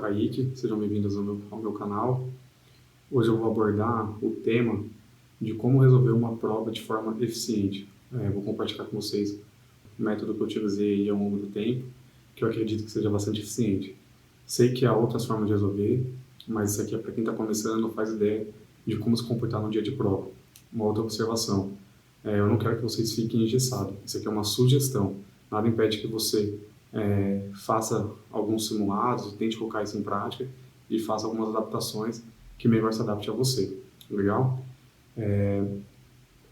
Kaique, sejam bem-vindos ao meu canal. Hoje eu vou abordar o tema de como resolver uma prova de forma eficiente. Vou compartilhar com vocês o método que eu utilizei ao longo do tempo, que eu acredito que seja bastante eficiente. Sei que há outras formas de resolver, mas isso aqui é para quem está começando e não faz ideia de como se comportar no dia de prova. Uma outra observação, eu não quero que vocês fiquem engessados, isso aqui é uma sugestão, nada impede que você faça alguns simulados, tente colocar isso em prática e faça algumas adaptações que melhor se adapte a você, legal?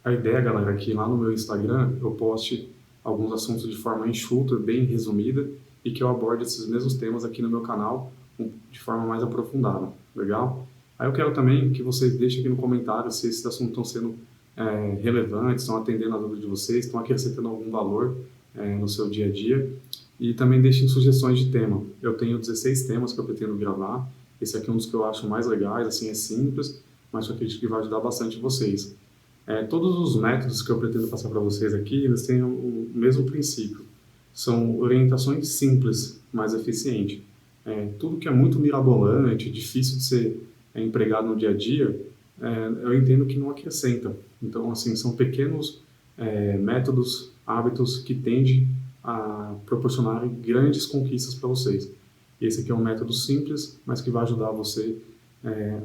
A ideia, galera, é que lá no meu Instagram eu poste alguns assuntos de forma enxuta, bem resumida, e que eu aborde esses mesmos temas aqui no meu canal de forma mais aprofundada, legal? Aí eu quero também que vocês deixem aqui no comentário se esses assuntos estão sendo relevantes, estão atendendo a dúvida de vocês, estão acrescentando algum valor no seu dia a dia. E também deixem sugestões de tema. Eu tenho 16 temas que eu pretendo gravar. Esse aqui é um dos que eu acho mais legais, assim, é simples, mas eu acredito que vai ajudar bastante vocês. Todos os métodos que eu pretendo passar para vocês aqui, eles têm o mesmo princípio. São orientações simples, mas eficientes. Tudo que é muito mirabolante, difícil de ser empregado no dia a dia, eu entendo que não acrescenta. Então, assim, são pequenos métodos, hábitos que tendem a proporcionar grandes conquistas para vocês. Esse aqui é um método simples, mas que vai ajudar você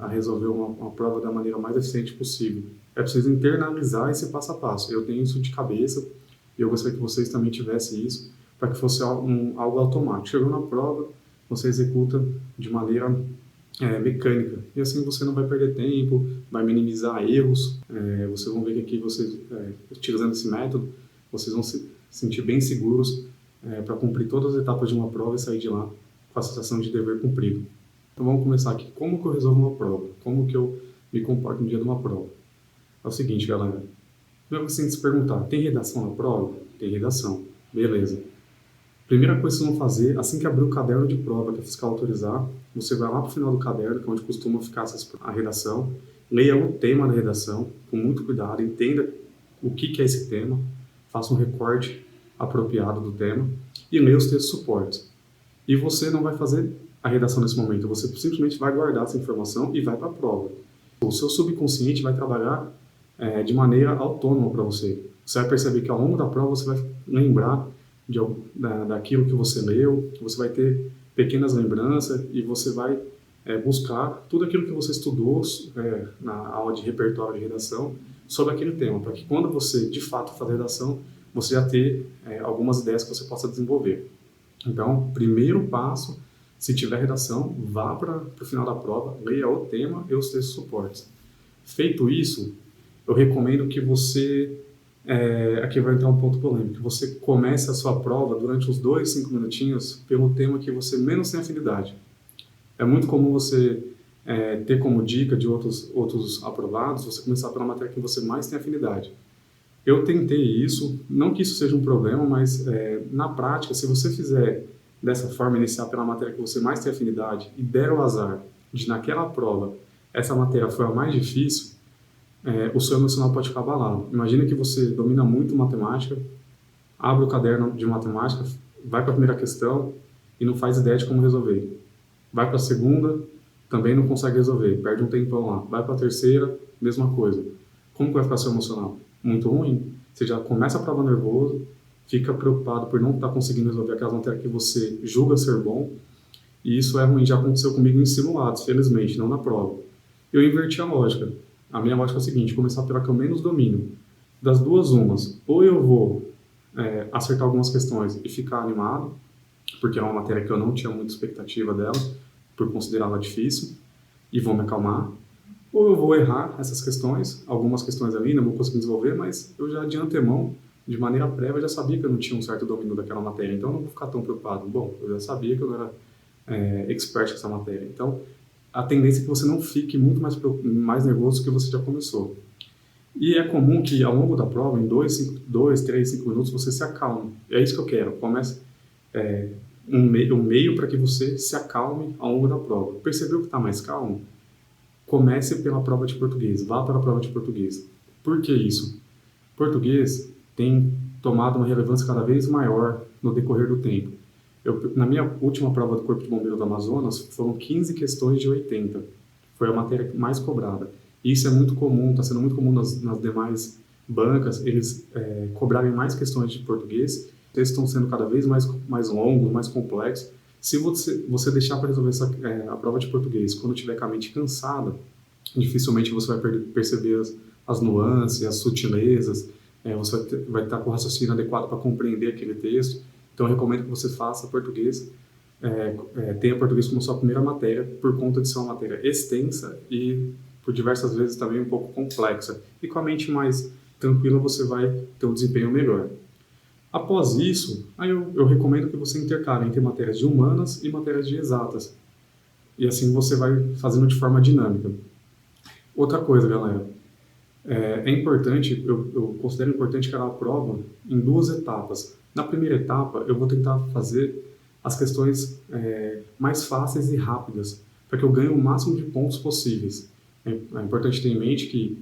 a resolver uma prova da maneira mais eficiente possível. É preciso internalizar esse passo a passo. Eu tenho isso de cabeça e eu gostaria que vocês também tivessem isso, para que fosse algo automático. Chegou na prova, você executa de maneira mecânica. E assim você não vai perder tempo, vai minimizar erros. Vocês vão ver que aqui, vocês, utilizando esse método, vocês vão se sentir bem seguros para cumprir todas as etapas de uma prova e sair de lá com a sensação de dever cumprido. Então vamos começar aqui. Como que eu resolvo uma prova? Como que eu me comporto no dia de uma prova? É o seguinte, galera. Primeiro você tem que se perguntar, tem redação na prova? Tem redação. Beleza. Primeira coisa que vocês vão fazer, assim que abrir o caderno de prova que a fiscal autorizar, você vai lá para o final do caderno, que é onde costuma ficar a redação, leia o tema da redação, com muito cuidado, entenda o que é esse tema, faça um recorte apropriado do tema e leia os textos suportes. E você não vai fazer a redação nesse momento, você simplesmente vai guardar essa informação e vai para a prova. O seu subconsciente vai trabalhar de maneira autônoma para você. Você vai perceber que ao longo da prova você vai lembrar daquilo que você leu, você vai ter pequenas lembranças e você vai buscar tudo aquilo que você estudou na aula de repertório de redação sobre aquele tema, para que quando você de fato fazer a redação, você já ter algumas ideias que você possa desenvolver. Então, primeiro passo, se tiver redação, vá para o final da prova, leia o tema e os textos suportes. Feito isso, eu recomendo que você, aqui vai entrar um ponto polêmico, que você comece a sua prova durante os 2, 5 minutinhos pelo tema que você menos tem afinidade. É muito comum você ter como dica de outros aprovados, você começar pela matéria que você mais tem afinidade. Eu tentei isso, não que isso seja um problema, mas na prática, se você fizer dessa forma, iniciar pela matéria que você mais tem afinidade e der o azar de naquela prova essa matéria foi a mais difícil, o seu emocional pode ficar abalado. Imagina que você domina muito matemática, abre o caderno de matemática, vai para a primeira questão e não faz ideia de como resolver. Vai para a segunda, também não consegue resolver, perde um tempão lá. Vai para a terceira, mesma coisa. Como que vai ficar seu emocional? Muito ruim. Você já começa a prova nervoso, fica preocupado por não estar conseguindo resolver aquelas matérias que você julga ser bom, e isso é ruim, já aconteceu comigo em simulados, felizmente, não na prova. Eu inverti a lógica. A minha lógica é a seguinte, começar pela que eu menos domino. Das duas umas, ou eu vou acertar algumas questões e ficar animado, porque é uma matéria que eu não tinha muita expectativa dela, por considerá-la difícil, e vou me acalmar, ou eu vou errar essas questões, algumas questões ali não vou conseguir desenvolver, mas eu já de antemão, de maneira prévia, já sabia que eu não tinha um certo domínio daquela matéria, então eu não vou ficar tão preocupado. Bom, eu já sabia que eu não era expert nessa matéria, então a tendência é que você não fique muito mais nervoso do que você já começou. E é comum que ao longo da prova, em 2, 3, 5 minutos, você se acalme. É isso que eu quero. Comece um meio para que você se acalme ao longo da prova. Percebeu que está mais calmo? Comece pela prova de português. Vá para a prova de português. Por que isso? Português tem tomado uma relevância cada vez maior no decorrer do tempo. Na minha última prova do Corpo de Bombeiro do Amazonas, foram 15 questões de 80. Foi a matéria mais cobrada. E isso é muito comum, está sendo muito comum nas demais bancas, eles cobrarem mais questões de português. Eles estão sendo cada vez mais longos, mais complexos. Se você deixar para resolver a prova de português quando tiver com a mente cansada, dificilmente você vai perceber as nuances, as sutilezas, você vai estar com o raciocínio adequado para compreender aquele texto. Então, eu recomendo que você faça português, tenha português como sua primeira matéria, por conta de ser uma matéria extensa e, por diversas vezes, também um pouco complexa. E com a mente mais tranquila, você vai ter um desempenho melhor. Após isso, aí eu recomendo que você intercale entre matérias de humanas e matérias de exatas. E assim você vai fazendo de forma dinâmica. Outra coisa, galera, é importante, eu considero importante que a prova em 2 etapas. Na primeira etapa, eu vou tentar fazer as questões mais fáceis e rápidas, para que eu ganhe o máximo de pontos possíveis. É importante ter em mente que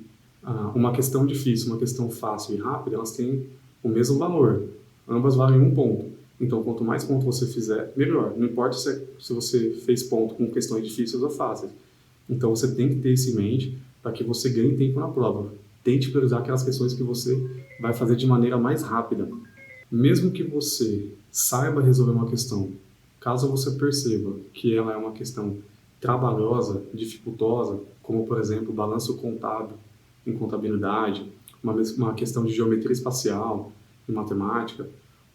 uma questão difícil, uma questão fácil e rápida, elas têm o mesmo valor. Ambas valem 1 ponto. Então, quanto mais pontos você fizer, melhor. Não importa se você fez ponto com questões difíceis ou fáceis. Então, você tem que ter isso em mente para que você ganhe tempo na prova. Tente priorizar aquelas questões que você vai fazer de maneira mais rápida. Mesmo que você saiba resolver uma questão, caso você perceba que ela é uma questão trabalhosa, dificultosa, como, por exemplo, balanço contábil em contabilidade, uma questão de geometria espacial em matemática,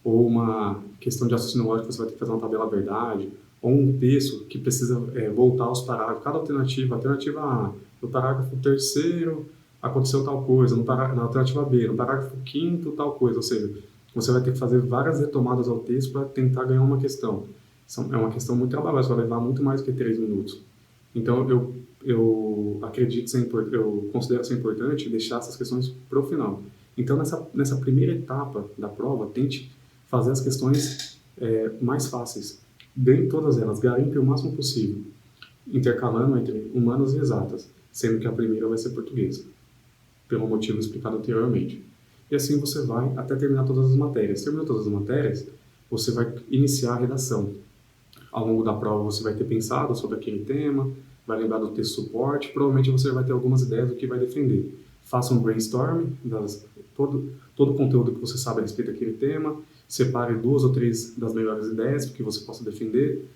ou uma questão de raciocínio lógico que você vai ter que fazer uma tabela verdade, ou um texto que precisa voltar aos parágrafos. Cada alternativa A, no parágrafo 3º aconteceu tal coisa, na alternativa B, no parágrafo 5º tal coisa, ou seja, você vai ter que fazer várias retomadas ao texto para tentar ganhar uma questão. É uma questão muito trabalhosa, vai levar muito mais do que 3 minutos. Então, eu considero ser importante deixar essas questões para o final. Então, nessa primeira etapa da prova, tente fazer as questões mais fáceis. Ganhe todas elas, garimpe o máximo possível, intercalando entre humanas e exatas, sendo que a primeira vai ser português, pelo motivo explicado anteriormente. E assim você vai até terminar todas as matérias. Terminou todas as matérias, você vai iniciar a redação. Ao longo da prova você vai ter pensado sobre aquele tema, vai lembrar do texto suporte, provavelmente você vai ter algumas ideias do que vai defender. Faça um brainstorm, todo o conteúdo que você sabe a respeito daquele tema, separe 2 ou 3 das melhores ideias que você possa defender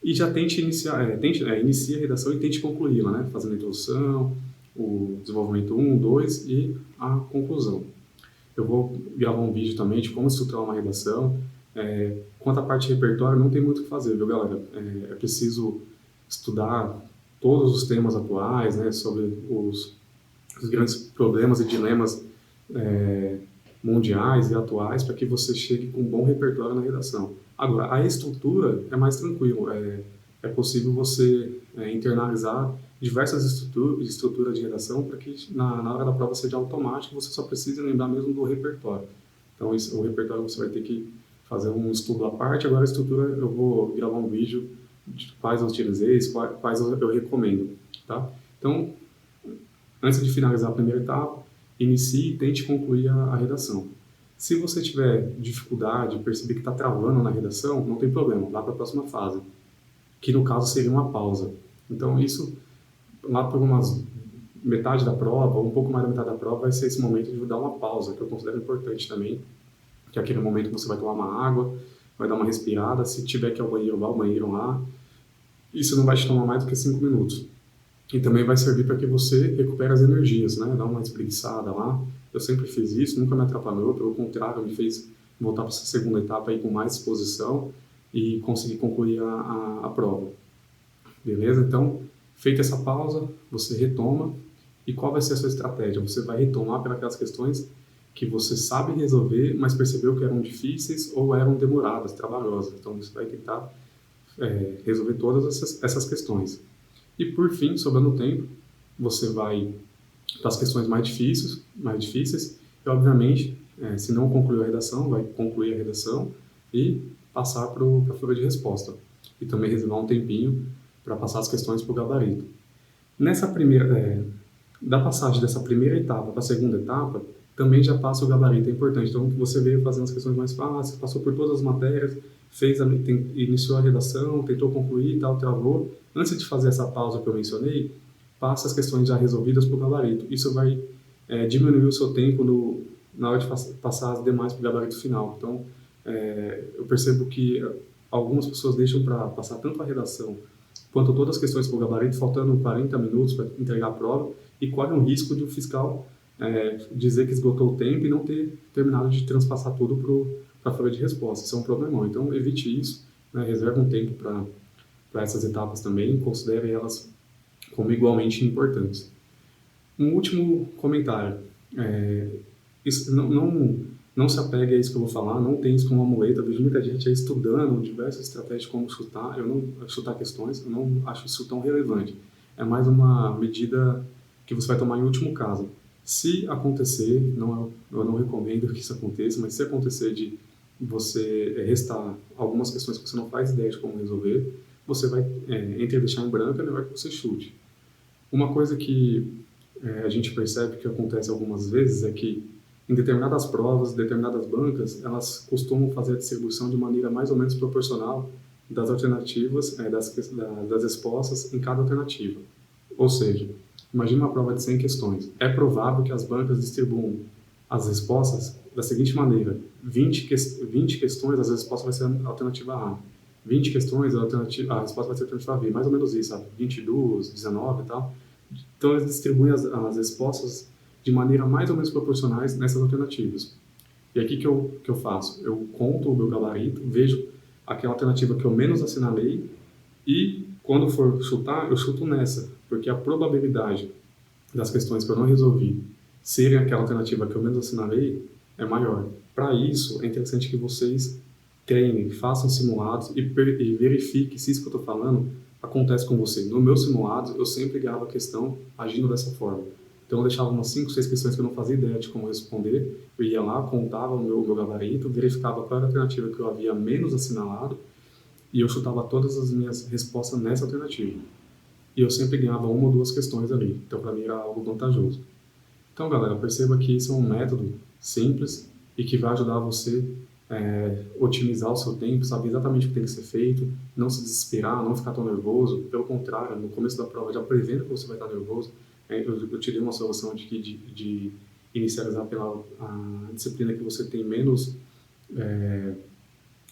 e já tente inicie a redação e tente concluí-la, né? Fazendo a introdução, o desenvolvimento 1, 2 e a conclusão. Eu vou gravar um vídeo também de como estruturar uma redação. Quanto à parte de repertório, não tem muito o que fazer, viu, galera? É preciso estudar todos os temas atuais, né, sobre os grandes problemas e dilemas mundiais e atuais para que você chegue com um bom repertório na redação. Agora, a estrutura é mais tranquilo. É possível você internalizar diversas estruturas de redação para que na hora da prova seja automático, você só precisa lembrar mesmo do repertório. Então, o repertório você vai ter que fazer um estudo à parte. Agora, a estrutura eu vou gravar um vídeo de quais eu utilizei, quais eu recomendo. Tá? Então, antes de finalizar a primeira etapa, inicie e tente concluir a redação. Se você tiver dificuldade, perceber que está travando na redação, não tem problema, vá para a próxima fase, que no caso seria uma pausa. Então isso, lá por metade da prova, ou um pouco mais da metade da prova, vai ser esse momento de dar uma pausa, que eu considero importante também, que é aquele momento que você vai tomar uma água, vai dar uma respirada, se tiver que ir ao banheiro, vá ao banheiro lá. Isso não vai te tomar mais do que 5 minutos. E também vai servir para que você recupere as energias, né? Dá uma espreguiçada lá. Eu sempre fiz isso, nunca me atrapalhou, pelo contrário, me fez voltar para essa segunda etapa aí com mais disposição e conseguir concluir a prova. Beleza? Então, feita essa pausa, você retoma. E qual vai ser a sua estratégia? Você vai retomar pelas questões que você sabe resolver, mas percebeu que eram difíceis ou eram demoradas, trabalhosas. Então, você vai tentar resolver todas essas questões. E por fim, sobrando tempo, você vai para as questões mais difíceis e, obviamente, se não concluiu a redação, vai concluir a redação e passar para a folha de resposta. E também reservar um tempinho para passar as questões para o gabarito. Da passagem dessa primeira etapa para a segunda etapa, também já passa o gabarito, é importante. Então, você veio fazendo as questões mais fáceis, passou por todas as matérias, iniciou a redação, tentou concluir e tal, travou. Antes de fazer essa pausa que eu mencionei, passa as questões já resolvidas para o gabarito. Isso vai diminuir o seu tempo na hora de passar as demais para o gabarito final. Então, eu percebo que algumas pessoas deixam para passar tanto a redação quanto todas as questões para o gabarito, faltando 40 minutos para entregar a prova, e corre um risco de o fiscal dizer que esgotou o tempo e não ter terminado de transpassar tudo para a folha de resposta. Isso é um problemão. Então, evite isso, né? Reserve um tempo para essas etapas também, considere elas como igualmente importantes. Um último comentário. Isso, não se apegue a isso que eu vou falar, não tem isso como uma muleta. Vejo muita gente aí estudando diversas estratégias de como chutar, chutar questões, eu não acho isso tão relevante. É mais uma medida que você vai tomar em último caso. Se acontecer, eu não recomendo que isso aconteça, mas se acontecer de você restar algumas questões que você não faz ideia de como resolver, você vai, entre deixar em branco, é melhor que você chute. Uma coisa que a gente percebe que acontece algumas vezes é que em determinadas provas, determinadas bancas, elas costumam fazer a distribuição de maneira mais ou menos proporcional das alternativas, das respostas em cada alternativa. Ou seja, imagine uma prova de 100 questões. É provável que as bancas distribuam as respostas da seguinte maneira: 20 questões, as respostas vai ser a alternativa A. 20 questões, a resposta vai ser a alternativa B. Mais ou menos isso, sabe? 22, 19 e tal. Então, eles distribuem as respostas de maneira mais ou menos proporcionais nessas alternativas. E aqui que eu faço? Eu conto o meu gabarito, vejo aquela alternativa que eu menos assinalei e, quando for chutar, eu chuto nessa, porque a probabilidade das questões que eu não resolvi serem aquela alternativa que eu menos assinalei é maior. Para isso, é interessante que vocês treinem, façam simulados e verifiquem se isso que eu estou falando acontece com você. No meu simulado, eu sempre ganhava a questão agindo dessa forma. Então, eu deixava umas 5, 6 questões que eu não fazia ideia de como responder. Eu ia lá, contava o meu gabarito, verificava qual era a alternativa que eu havia menos assinalado e eu chutava todas as minhas respostas nessa alternativa. E eu sempre ganhava uma ou duas questões ali. Então, para mim, era algo vantajoso. Então, galera, perceba que isso é um método simples e que vai ajudar você otimizar o seu tempo, saber exatamente o que tem que ser feito, não se desesperar, não ficar tão nervoso. Pelo contrário, no começo da prova, já prevendo que você vai estar nervoso, eu tirei uma solução de inicializar pela a disciplina que você tem menos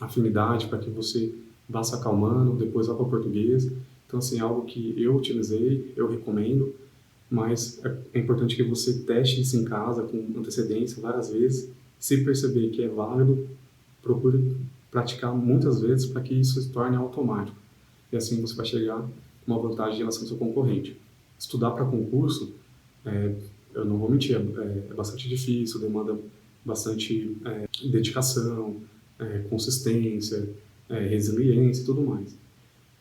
afinidade, para que você vá se acalmando, depois vá para o português. Então, assim, é algo que eu utilizei, eu recomendo, mas é importante que você teste isso em casa com antecedência várias vezes. Se perceber que é válido, procure praticar muitas vezes para que isso se torne automático. E assim você vai chegar a uma vantagem em relação ao seu concorrente. Estudar para concurso, eu não vou mentir, é bastante difícil, demanda bastante dedicação, consistência, resiliência e tudo mais.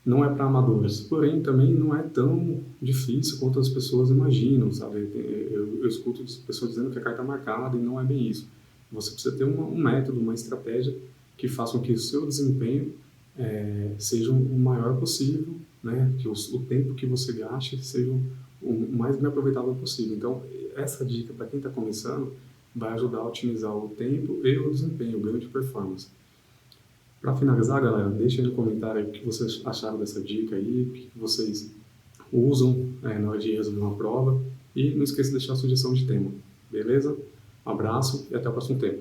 Não é para amadores, porém também não é tão difícil quanto as pessoas imaginam, sabe? Eu escuto pessoas dizendo que a carta é marcada e não é bem isso. Você precisa ter um método, uma estratégia que faça com que o seu desempenho seja o maior possível, né? Que o tempo que você gaste seja o mais bem aproveitável possível. Então, essa dica para quem está começando vai ajudar a otimizar o tempo e o desempenho, o ganho de performance. Para finalizar, galera, deixem aí no comentário o que vocês acharam dessa dica aí, o que vocês usam na hora de resolver uma prova. E não esqueça de deixar a sugestão de tema, beleza? Um abraço e até o próximo tema.